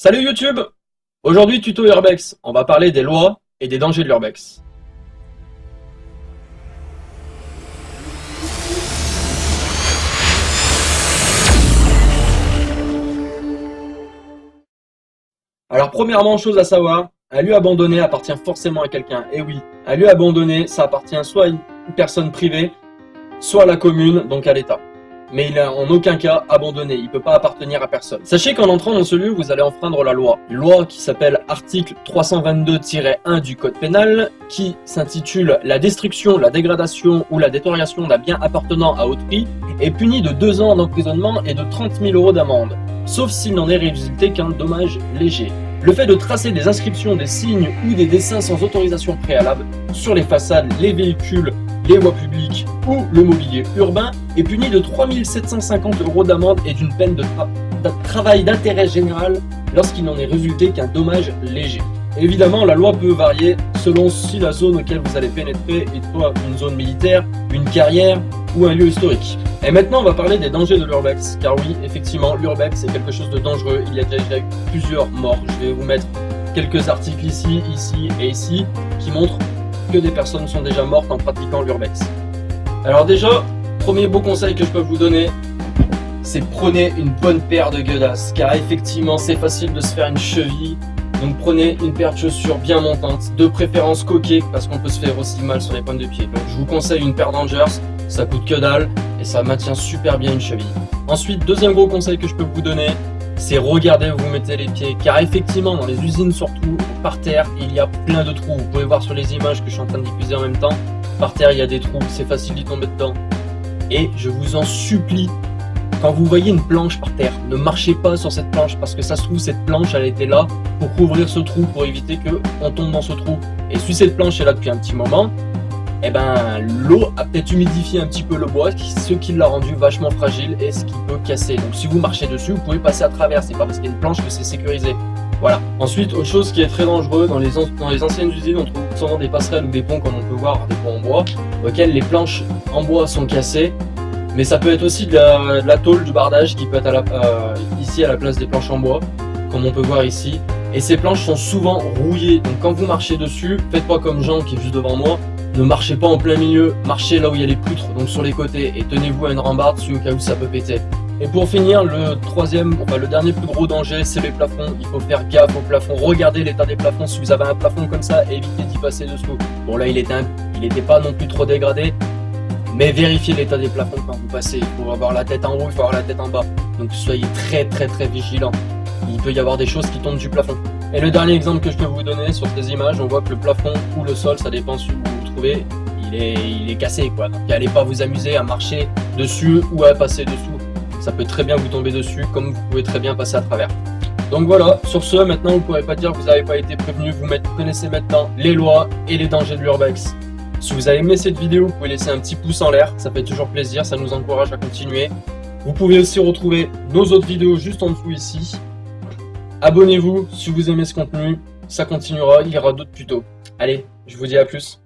Salut YouTube! Aujourd'hui tuto Urbex, on va parler des lois et des dangers de l'Urbex. Alors premièrement, chose à savoir, un lieu abandonné appartient forcément à quelqu'un. Et oui, un lieu abandonné, ça appartient soit à une personne privée, soit à la commune, donc à l'État. Mais il n'est en aucun cas abandonné, il ne peut pas appartenir à personne. Sachez qu'en entrant dans ce lieu, vous allez enfreindre la loi. Une loi qui s'appelle article 322-1 du code pénal, qui s'intitule « La destruction, la dégradation ou la détérioration d'un bien appartenant à autrui est punie de 2 ans d'emprisonnement et de 30 000 € d'amende, sauf s'il n'en est résulté qu'un dommage léger. » Le fait de tracer des inscriptions, des signes ou des dessins sans autorisation préalable sur les façades, les véhicules, les voies publiques ou le mobilier urbain est puni de 3 750 € d'amende et d'une peine de travail d'intérêt général lorsqu'il n'en est résulté qu'un dommage léger. Évidemment, la loi peut varier selon si la zone auquel vous allez pénétrer est soit une zone militaire, une carrière ou un lieu historique. Et maintenant, on va parler des dangers de l'Urbex, car oui, effectivement, l'Urbex est quelque chose de dangereux. Il y a déjà eu plusieurs morts. Je vais vous mettre quelques articles ici, ici et ici qui montrent que des personnes sont déjà mortes en pratiquant l'Urbex. Alors déjà, premier beau conseil que je peux vous donner, c'est prenez une bonne paire de godasses, car effectivement, c'est facile de se faire une cheville. Donc prenez une paire de chaussures bien montante, de préférence coquée, parce qu'on peut se faire aussi mal sur les pointes de pied. Donc je vous conseille une paire d'Angers, ça coûte que dalle et ça maintient super bien une cheville. Ensuite, deuxième gros conseil que je peux vous donner, c'est regarder où vous mettez les pieds, car effectivement dans les usines surtout, par terre, il y a plein de trous. Vous pouvez voir sur les images que je suis en train de diffuser en même temps, par terre il y a des trous, c'est facile d'y tomber dedans. Et je vous en supplie, quand vous voyez une planche par terre, ne marchez pas sur cette planche parce que ça se trouve cette planche elle était là pour couvrir ce trou, pour éviter qu'on tombe dans ce trou. Et si cette planche est là depuis un petit moment, eh ben l'eau a peut-être humidifié un petit peu le bois, ce qui l'a rendu vachement fragile et ce qui peut casser. Donc si vous marchez dessus, vous pouvez passer à travers, c'est pas parce qu'il y a une planche que c'est sécurisé. Voilà. Ensuite, autre chose qui est très dangereux, dans les anciennes usines, on trouve souvent des passerelles ou des ponts, comme on peut voir, des ponts en bois, auxquels les planches en bois sont cassées. Mais ça peut être aussi de la tôle, du bardage qui peut être ici à la place des planches en bois, comme on peut voir ici. Et ces planches sont souvent rouillées, donc quand vous marchez dessus, faites pas comme Jean qui est juste devant moi, ne marchez pas en plein milieu, marchez là où il y a les poutres, donc sur les côtés, et tenez-vous à une rambarde dessus au cas où ça peut péter. Et pour finir, le dernier plus gros danger, c'est les plafonds. Il faut faire gaffe aux plafonds, regardez l'état des plafonds. Si vous avez un plafond comme ça, évitez d'y passer dessous. Bon là, il était pas non plus trop dégradé, mais vérifiez l'état des plafonds quand vous passez. Il faut avoir la tête en haut, il faut avoir la tête en bas. Donc soyez très vigilants. Il peut y avoir des choses qui tombent du plafond. Et le dernier exemple que je peux vous donner sur ces images, on voit que le plafond ou le sol, ça dépend si vous vous trouvez, il est cassé quoi. Donc n'allez pas vous amuser à marcher dessus ou à passer dessous. Ça peut très bien vous tomber dessus, comme vous pouvez très bien passer à travers. Donc voilà, sur ce, maintenant vous ne pourrez pas dire que vous n'avez pas été prévenu, vous connaissez maintenant les lois et les dangers de l'Urbex. Si vous avez aimé cette vidéo, vous pouvez laisser un petit pouce en l'air, ça fait toujours plaisir, ça nous encourage à continuer. Vous pouvez aussi retrouver nos autres vidéos juste en dessous ici. Abonnez-vous si vous aimez ce contenu, ça continuera, il y aura d'autres tutos. Allez, je vous dis à plus.